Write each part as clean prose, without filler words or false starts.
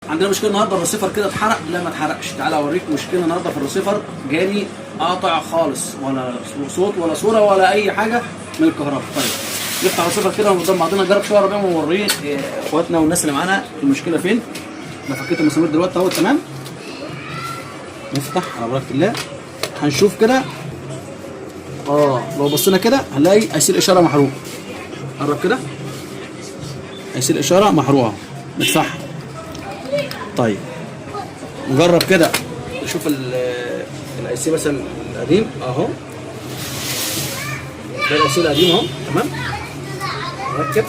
عندنا مشكله النهارده، الريسيفر كده اتحرق. لا ما اتحرقش، تعالى اوريك مشكله النهارده في الريسيفر. جالي قاطع خالص، ولا صوت ولا صوره ولا اي حاجه من الكهرباء. طيب نفتح الريسيفر كده قدام بعضنا، نجرب شويه ربيع ونوريه اخواتنا والناس اللي معانا المشكله فين. انا فكيت المسامير دلوقتي اهو تمام. نفتح على بركه الله، هنشوف كده. لو بصينا كده هنلاقي ايسيل اشاره محروق. قرب كده، ايسيل اشاره محروقه، نفتحها. طيب نجرب كده نشوف الايسي مثلا القديم اهو. ده الايسي القديم اهو تمام. نركب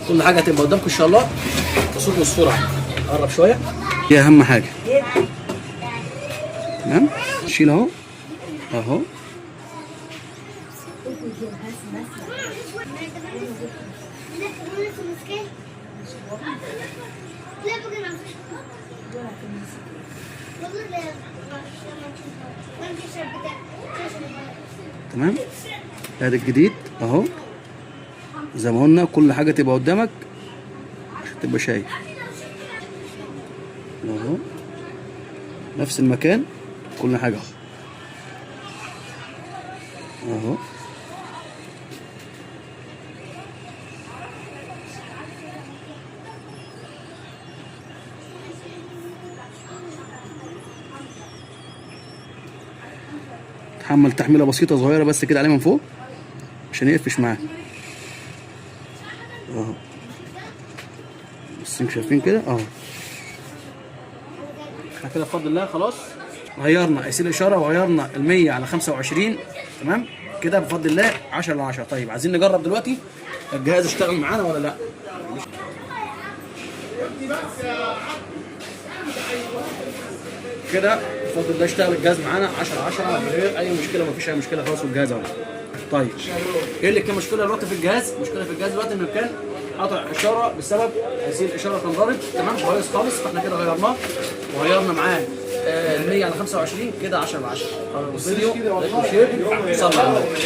كل حاجه هتبقى قدامكم ان شاء الله بصوت والصوره. قرب شويه، دي اهم حاجه. تمام، نشيل اهو اهو. تمام، ادي الجديد اهو. زي ما قلنا كل حاجه تبقى قدامك عشان تبقى شايف اهو. نفس المكان كل حاجه اهو. تحمل تحميله بسيطه صغيره بس كده عليه من فوق عشان يقفش معاك اهو. بس انتوا شايفين كده اهو. احنا كده بفضل الله خلاص غيرنا ايسيل اشاره وغيرنا ال100 على 25 تمام كده بفضل الله 10 على 10. طيب عايزين نجرب دلوقتي الجهاز اشتغل معانا ولا لا. كده بفضل الله اشتغل الجهاز معانا 10 على 10 من غير اي مشكله، مفيش اي مشكله خالص في الجهاز اهو. طيب ايه اللي كان مشكله دلوقتي في الجهاز؟ مشكله في الجهاز دلوقتي انه كان قطع اشاره بسبب ايسيل الاشاره كان ضارب تمام كويس خالص. فاحنا كده غيرناه وغيرنا معاه ال100 على 25 كده 10 على 10. الفيديو لايك وشير، صلوا على النبي.